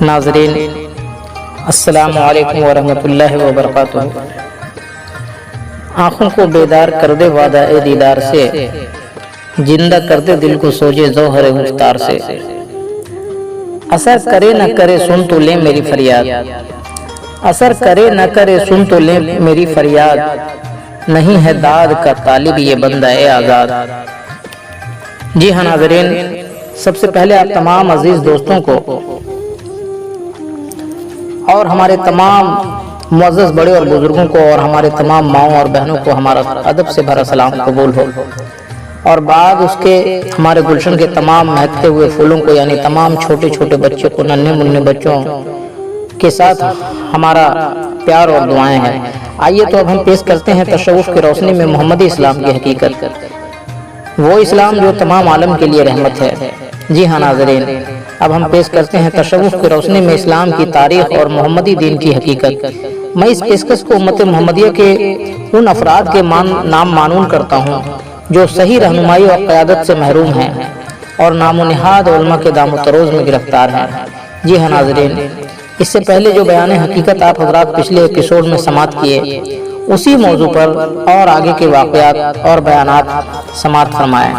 ناظرین السلام علیکم ورحمۃ اللہ وبرکاتہ۔ آنکھوں کو بیدار کر دے وعدہ اے دیدار سے، زندہ کر دے دل کو سوجے ظہر مختار سے۔ اثر کرے نہ کرے سن تو لے میری فریاد، اثر کرے نہ کرے سن تو لے میری فریاد، نہیں ہے داد کا طالب یہ بندہ اے آزاد۔ جی ہاں ناظرین، سب سے پہلے آپ تمام عزیز دوستوں کو اور ہمارے تمام معزز بڑے اور بزرگوں کو اور ہمارے تمام ماؤں اور بہنوں کو ہمارا ادب سے بھرا سلام قبول ہو، اور بعد اس کے ہمارے گلشن کے تمام مہکتے ہوئے پھولوں کو یعنی تمام چھوٹے چھوٹے بچوں کو، ننھے منھے بچوں کے ساتھ ہمارا پیار اور دعائیں ہیں۔ آئیے تو اب ہم پیش کرتے ہیں تصوف کی روشنی میں محمدی اسلام کی حقیقت، وہ اسلام جو تمام عالم کے لیے رحمت ہے۔ جی ہاں ناظرین، اب ہم پیش کرتے ہیں تصوف کی روشنی میں اسلام کی تاریخ اور محمدی دین کی حقیقت۔ میں اس پیشکش کو امت محمدیہ کے ان افراد کے نام معنون کرتا ہوں جو صحیح رہنمائی اور قیادت سے محروم ہیں اور نام و نہاد علماء کے دام و تروز میں گرفتار ہیں۔ جی ہاں ناظرین، اس سے پہلے جو بیان حقیقت آپ حضرات پچھلے ایپیسوڈ میں سماعت کیے، اسی موضوع پر اور آگے کے واقعات اور بیانات سماعت فرمائیں۔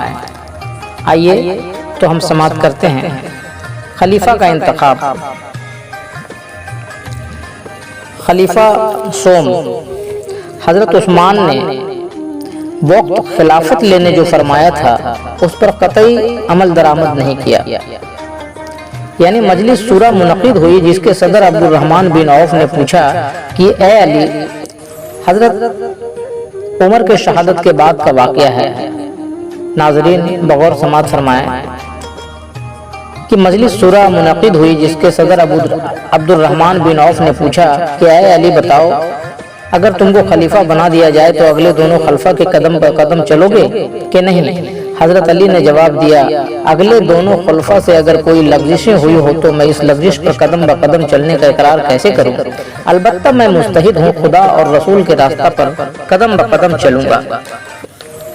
آئیے تو ہم سماعت کرتے ہیں۔ خلیفہ کا انتخاب۔ خلیفہ سوم حضرت عثمان نے وقت خلافت لینے جو فرمایا تھا اس پر قطعی عمل درآمد نہیں کیا، یعنی مجلس شورا منعقد ہوئی جس کے صدر عبد الرحمن بن عوف نے پوچھا کہ اے علی، حضرت عمر کے شہادت کے بعد کا واقعہ ہے۔ ناظرین بغور سماعت فرمائیں کہ مجلس شورا منعقد ہوئی جس کے صدر عبد الرحمن بن عوف نے پوچھا کہ اے علی بتاؤ، اگر تم کو خلیفہ بنا دیا جائے تو اگلے دونوں خلفاء کے قدم پر قدم چلو گے کہ نہیں؟ حضرت علی نے جواب دیا، اگلے دونوں خلفاء سے اگر کوئی لغزشیں ہوئی ہو تو میں اس لغزش پر قدم بقدم چلنے کا اقرار کیسے کروں؟ البتہ میں مستحد ہوں، خدا اور رسول کے راستہ پر قدم بقدم چلوں گا۔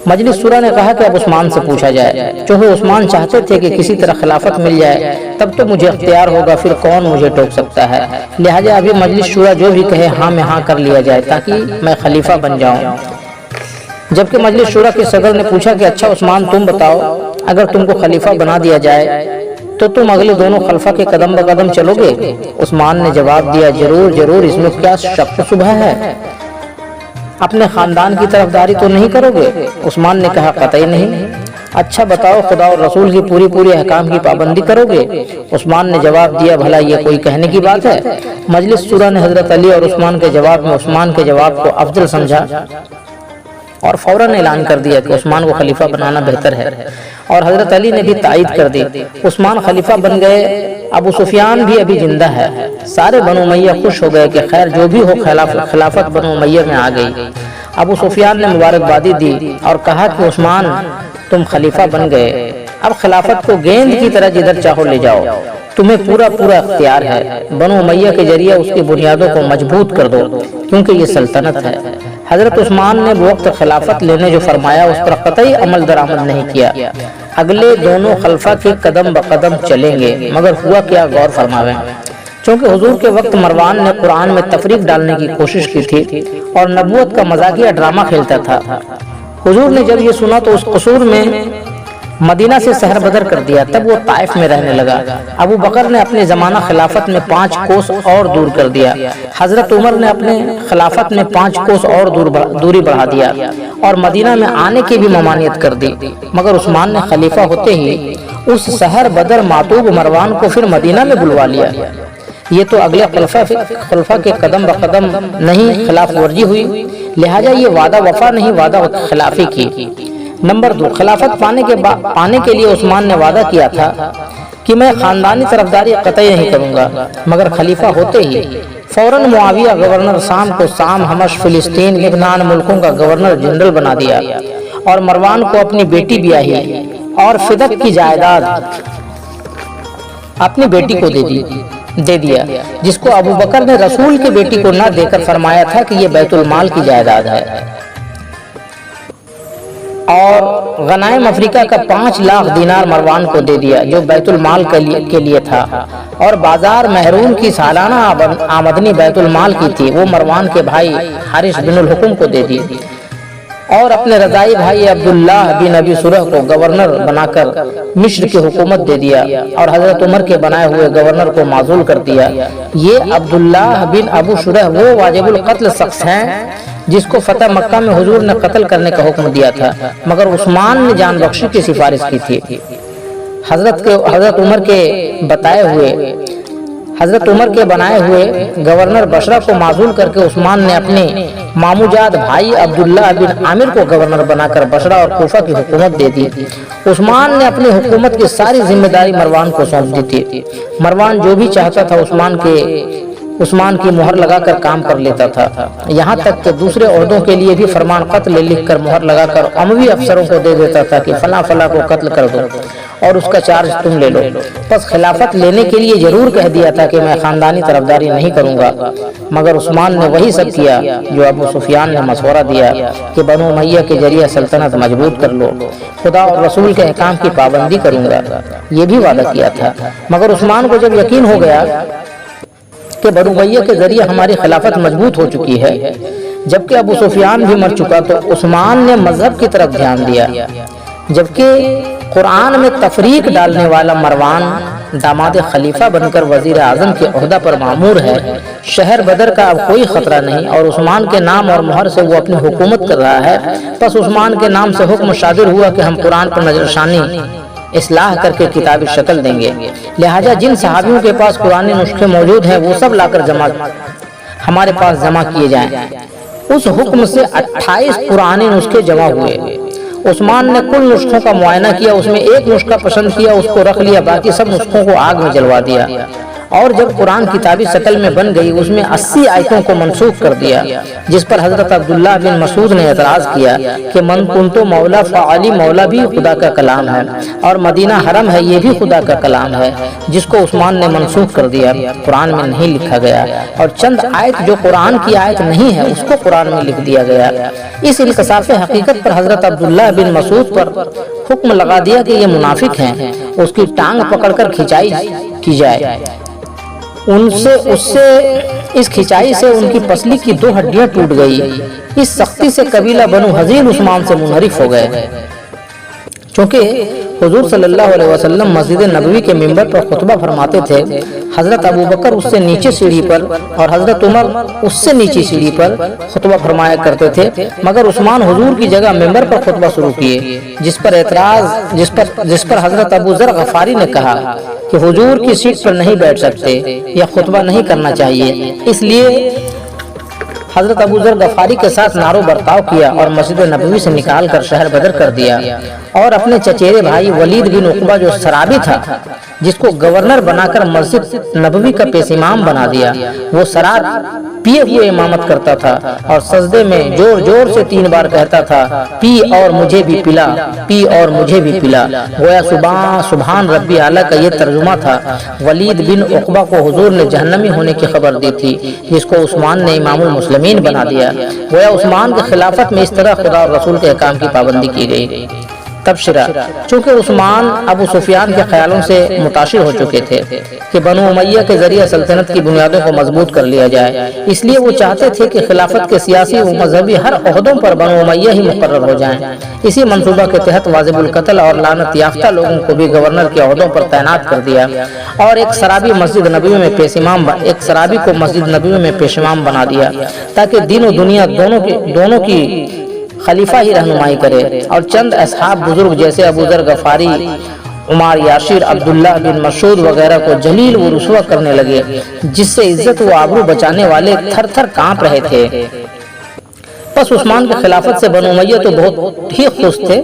مجلس شورا نے کہا کہ اب عثمان سے پوچھا جائے، چونکہ عثمان چاہتے تھے کہ کسی طرح خلافت مل جائے تب تو مجھے اختیار ہوگا، پھر کون مجھے ٹوک سکتا ہے، لہٰذا ابھی مجلس شورا جو بھی کہے ہاں میں ہاں کر لیا جائے تاکہ میں خلیفہ بن جاؤں۔ جبکہ مجلس شورا کے صدر نے پوچھا کہ اچھا عثمان تم بتاؤ، اگر تم کو خلیفہ بنا دیا جائے تو تم اگلے دونوں خلفاء کے قدم بقدم چلو گے؟ عثمان نے جواب دیا، ضرور ضرور، اس میں کیا شک و شبہ ہے، اپنے خاندان کی طرفداری تو نہیں کرو گے؟ عثمان نے کہا قطعی نہیں۔ اچھا بتاؤ، خدا اور رسول کی پوری احکام کی پابندی کرو گے؟ عثمان نے جواب دیا، بھلا یہ کوئی کہنے کی بات ہے؟ مجلس شورا نے حضرت علی اور عثمان کے جواب میں عثمان کے جواب کو افضل سمجھا اور فوراً اعلان کر دیا کہ عثمان کو خلیفہ بنانا بہتر ہے، اور حضرت علی نے بھی تائید کر دی۔ عثمان خلیفہ بن گئے۔ ابو سفیان بھی ابھی زندہ ہے۔ سارے بنو امیہ خوش ہو گئے کہ خیر جو بھی ہو خلافت بنو امیہ میں آ گئی۔ ابو سفیان نے مبارکبادی دی اور کہا کہ عثمان تم خلیفہ بن گئے، اب خلافت کو گیند کی طرح جدھر چاہو لے جاؤ، تمہیں پورا اختیار ہے، بنو امیہ کے ذریعے اس کی بنیادوں کو مضبوط کر دو کیونکہ یہ سلطنت ہے۔ حضرت عثمان نے وقت خلافت لینے جو فرمایا اس پر قطعی عمل درآمد نہیں کیا، اگلے دونوں خلفاء کے قدم بقدم چلیں گے، مگر ہوا کیا غور فرماویں۔ چونکہ حضور کے وقت مروان نے قرآن میں تفریق ڈالنے کی کوشش کی تھی اور نبوت کا مزاحیہ ڈرامہ کھیلتا تھا۔ حضور نے جب یہ سنا تو اس قصور میں مدینہ سے سحر بدر کر دیا، تب وہ طائف میں رہنے لگا۔ ابو بکر نے اپنے زمانہ خلافت میں 5 کوس اور دور کر دیا، حضرت عمر نے اپنے خلافت میں 5 کوس اور دوری بڑھا دیا اور مدینہ میں آنے کی بھی ممانعت کر دی، مگر عثمان نے خلیفہ ہوتے ہی اس سحر بدر ماتوب مروان کو پھر مدینہ میں بلوا لیا۔ یہ تو اگلے خلفاء کے قدم بقدم نہیں خلاف ورزی ہوئی، لہٰذا یہ وعدہ وفا نہیں، وعدہ خلافی کی۔ نمبر 2، خلافت پانے کے لیے عثمان نے وعدہ کیا تھا کہ میں خاندانی طرفداری قطعی نہیں کروں گا، مگر خلیفہ ہوتے ہی فوراً معاویہ گورنر شام کو شام، حمش، فلسطین، لبنان ملکوں کا گورنر جنرل بنا دیا اور مروان کو اپنی بیٹی بیاہی اور فدق کی جائیداد اپنی بیٹی کو دے دیا، جس کو ابو بکر نے رسول کی بیٹی کو نہ دے کر فرمایا تھا کہ یہ بیت المال کی جائیداد ہے۔ اور غنائم افریقہ کا 5 لاکھ دینار مروان کو دے دیا جو بیت المال کے لیے تھا، اور بازار محرون کی سالانہ آمدنی بیت المال کی تھی، وہ مروان کے بھائی حارث بن الحکم کو دے دی، اور اپنے رضائی بھائی عبداللہ بن ابی سرح کو گورنر بنا کر مصر کی حکومت دے دیا، اور حضرت عمر کے بنائے ہوئے گورنر کو معزول کر دیا۔ یہ عبداللہ بن ابو سرح وہ واجب القتل شخص ہیں جس کو فتح مکہ میں حضور نے قتل کرنے کا حکم دیا تھا، مگر عثمان نے جان بخشی کی سفارش کی تھی۔ حضرت عمر کے بنائے ہوئے گورنر بشرا کو معزول کر کے عثمان نے اپنے ماموجاد بھائی عبداللہ بن عامر کو گورنر بنا کر بشرا اور کوفہ کی حکومت دے دی۔ عثمان نے اپنی حکومت کی ساری ذمہ داری مروان کو سونپ دی تھی۔ مروان جو بھی چاہتا تھا عثمان کی مہر لگا کر کام کر لیتا تھا، یہاں تک کہ دوسرے عہدوں کے لیے بھی فرمان قتل لکھ کر مہر لگا کر اموی افسروں کو دے دیتا تھا کہ فلاں فلاں کو قتل کر دو اور اس کا چارج تم لے لو۔ پس خلافت لینے کے لیے ضرور کہہ دیا تھا کہ میں خاندانی طرفداری نہیں کروں گا، مگر عثمان نے وہی سب کیا جو ابو سفیان نے مشورہ دیا کہ بنو امیہ کے ذریعے سلطنت مضبوط کر لو، خدا اور رسول کے احکام کی پابندی کروں گا، یہ بھی وعدہ کیا تھا۔ مگر عثمان کو جب یقین ہو گیا کہ بنو امیہ کے ذریعے ہماری خلافت مضبوط ہو چکی ہے، جبکہ ابو سفیان بھی مر چکا، تو عثمان نے مذہب کی طرف دھیان دیا، جبکہ قرآن میں تفریق ڈالنے والا مروان داماد خلیفہ بن کر وزیر اعظم کے عہدہ پر معمور ہے۔ شہر بدر کا اب کوئی خطرہ نہیں اور عثمان کے نام اور مہر سے وہ اپنی حکومت کر رہا ہے۔ پس عثمان کے نام سے حکم صادر ہوا کہ ہم قرآن پر نظر ثانی اصلاح کر کے کتابی شکل دیں گے، لہٰذا جن صحابیوں کے پاس قرآنی نسخے موجود ہیں وہ سب لا کر ہمارے پاس جمع کیے جائیں۔ اس حکم سے 28 قرآنی نسخے جمع ہوئے۔ عثمان نے کل نسخوں کا معائنہ کیا، اس میں ایک نسخہ پسند کیا، اس کو رکھ لیا، باقی سب نسخوں کو آگ میں جلوا دیا، اور جب قرآن کتابی شکل میں بن گئی اس میں 80 آیتوں کو منسوخ کر دیا، جس پر حضرت عبداللہ بن مسعود نے اعتراض کیا کہ من کنت مولا فعلی مولا بھی خدا کا کلام ہے، اور مدینہ حرم ہے یہ بھی خدا کا کلام ہے، جس کو عثمان نے منسوخ کر دیا، قرآن میں نہیں لکھا گیا، اور چند آیت جو قرآن کی آیت نہیں ہے اس کو قرآن میں لکھ دیا گیا۔ اس انکشاف حقیقت پر حضرت عبداللہ بن مسعود پر حکم لگا دیا کہ یہ منافق ہیں، اس کی ٹانگ پکڑ کر کھینچائی کی جائے۔ اس کھینچائی سے ان کی پسلی کی 2 ہڈیاں ٹوٹ گئی۔ اس سختی سے قبیلہ بنو حزیل عثمان سے منحرف ہو گئے۔ چونکہ حضور صلی اللہ علیہ وسلم مسجد نبوی کے منبر پر خطبہ فرماتے تھے، حضرت ابوبکر اس سے نیچے سیڑھی پر اور حضرت عمر اس سے نیچے سیڑھی پر خطبہ فرمایا کرتے تھے، مگر عثمان حضور کی جگہ منبر پر خطبہ شروع کیے، جس پر حضرت ابو ذر غفاری نے کہا کہ حضور کی سیٹ پر نہیں بیٹھ سکتے یا خطبہ نہیں کرنا چاہیے، اس لیے حضرت ابو ذر غفاری کے ساتھ نارو برتاؤ کیا اور مسجد نبوی سے نکال کر شہر بدر کر دیا، اور اپنے چچیرے بھائی ولید بن عقبہ جو سرابی تھا، جس کو گورنر بنا کر مسجد نبوی کا پیش امام بنا دیا، وہ شراب پیے ہوئے امامت کرتا تھا اور سجدے میں زور زور سے 3 بار کہتا تھا، پی اور مجھے بھی پلا، پی اور مجھے بھی پلا، گویا سبحان ربی اعلیٰ کا یہ ترجمہ تھا۔ ولید بن عقبہ کو حضور نے جہنمی ہونے کی خبر دی تھی، جس کو عثمان نے امام المسلمین بنا دیا، گویا عثمان کی خلافت میں اس طرح خدا اور رسول کے احکام کی پابندی کی گئی۔ تبصرہ: چونکہ عثمان ابو سفیان کے خیالوں سے متاثر ہو چکے تھے کہ بنو امیہ کے ذریعے سلطنت کی بنیادوں کو مضبوط کر لیا جائے، اس لیے وہ چاہتے تھے کہ خلافت کے سیاسی و مذہبی ہر عہدوں پر بنو امیہ ہی مقرر ہو جائیں۔ اسی منصوبہ کے تحت واجب القتل اور لعنت یافتہ لوگوں کو بھی گورنر کے عہدوں پر تعینات کر دیا، اور ایک سرابی کو مسجد نبوی میں پیش امام بنا دیا، تاکہ دین و دنیا دونوں کی خلیفہ ہی رہنمائی کرے، اور چند اصحاب بزرگ جیسے ابو ذر غفاری، عمار یاسر، عبداللہ بن مسعود وغیرہ کو جلیل و رسوا کرنے لگے، جس سے عزت و آبرو بچانے والے تھر تھر کانپ رہے تھے۔ پس عثمان کی خلافت سے بنو امیہ تو بہت ہی خوش تھے،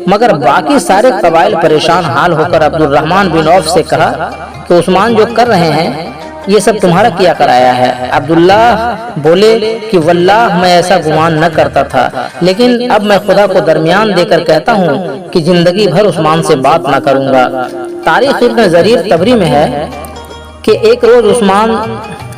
مگر باقی سارے قبائل پریشان حال ہو کر عبد الرحمن بن عوف سے کہا کہ عثمان جو کر رہے ہیں یہ سب تمہارا کیا کرایا ہے۔ عبداللہ بولے کہ واللہ میں ایسا گمان نہ کرتا تھا، لیکن اب میں خدا کو درمیان دے کر کہتا ہوں کہ زندگی بھر عثمان سے بات نہ کروں گا۔ تاریخ ابن جریر طبری میں ہے کہ ایک روز عثمان